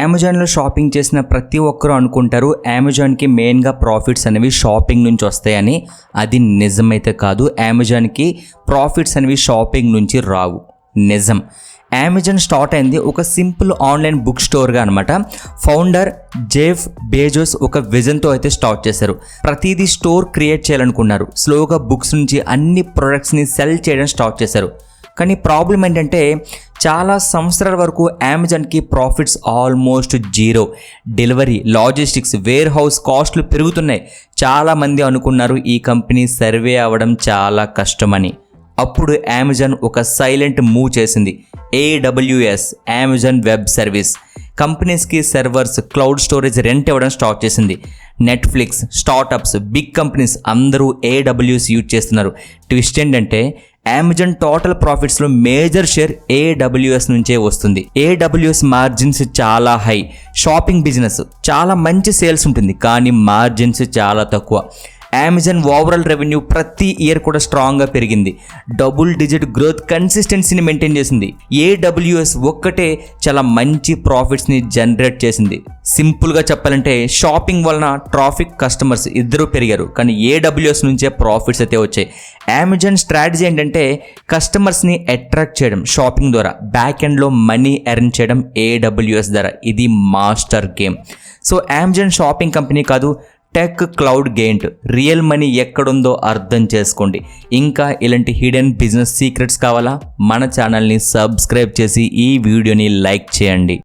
అమెజాన్లో షాపింగ్ చేసిన ప్రతి ఒక్కరూ అనుకుంటారు అమెజాన్కి మెయిన్గా ప్రాఫిట్స్ అనేవి షాపింగ్ నుంచి వస్తాయని. అది నిజమైతే కాదు. అమెజాన్కి ప్రాఫిట్స్ అనేవి షాపింగ్ నుంచి రావు. నిజం. అమెజాన్ స్టార్ట్ అయింది ఒక సింపుల్ ఆన్లైన్ బుక్ స్టోర్గా అనమాట. ఫౌండర్ జెఫ్ బెజోస్ ఒక విజన్తో అయితే స్టార్ట్ చేశారు. ప్రతిదీ స్టోర్ క్రియేట్ చేయాలనుకున్నారు. స్లోగా బుక్స్ నుంచి అన్ని ప్రొడక్ట్స్ని సెల్ చేయడం స్టార్ట్ చేశారు. కానీ ప్రాబ్లం ఏంటంటే చాలా సంవత్సరాల వరకు అమెజాన్కి profits almost zero. Delivery, logistics, warehouse కాస్ట్లు పెరుగుతున్నాయి. చాలామంది అనుకున్నారు ఈ కంపెనీ సర్వే అవ్వడం చాలా కష్టమని. అప్పుడు అమెజాన్ ఒక సైలెంట్ మూవ్ చేసింది. AWS, Amazon web service. కంపెనీస్కి సర్వర్స్, క్లౌడ్ స్టోరేజ్ రెంట్ ఇవ్వడం స్టార్ట్ చేసింది. నెట్ఫ్లిక్స్, స్టార్టప్స్, బిగ్ కంపెనీస్ అందరూ AWS యూజ్ చేస్తున్నారు. ట్విస్ట్ ఏంటంటే అమెజాన్ టోటల్ ప్రాఫిట్స్లో మేజర్ షేర్ AWS నుంచే వస్తుంది. AWS మార్జిన్స్ చాలా హై. షాపింగ్ బిజినెస్ చాలా మంచి సేల్స్ ఉంటుంది, కానీ మార్జిన్స్ చాలా తక్కువ. అమెజాన్ ఓవరాల్ రెవెన్యూ ప్రతి ఇయర్ కూడా స్ట్రాంగ్గా పెరిగింది. డబుల్ డిజిట్ గ్రోత్ కన్సిస్టెన్సీని మెయింటైన్ చేసింది. AWS ఒక్కటే చాలా మంచి ప్రాఫిట్స్ని జనరేట్ చేసింది. సింపుల్గా చెప్పాలంటే షాపింగ్ వలన ట్రాఫిక్, కస్టమర్స్ ఇద్దరూ పెరిగారు, కానీ AWS నుంచే ప్రాఫిట్స్ అయితే వచ్చాయి. అమెజాన్ స్ట్రాటజీ ఏంటంటే కస్టమర్స్ని అట్రాక్ట్ చేయడం షాపింగ్ ద్వారా, బ్యాక్ ఎండ్లో మనీ ఎర్న్ చేయడం AWS ద్వారా. ఇది master game. So Amazon shopping company కాదు, tech cloud giant. Real money ఎక్కడుందో అర్థం చేసుకోండి. ఇంకా ఇలాంటి హిడెన్ బిజినెస్ సీక్రెట్స్ కావాలా? మన ఛానల్ని సబ్స్క్రైబ్ చేసి ఈ వీడియోని లైక్ చేయండి.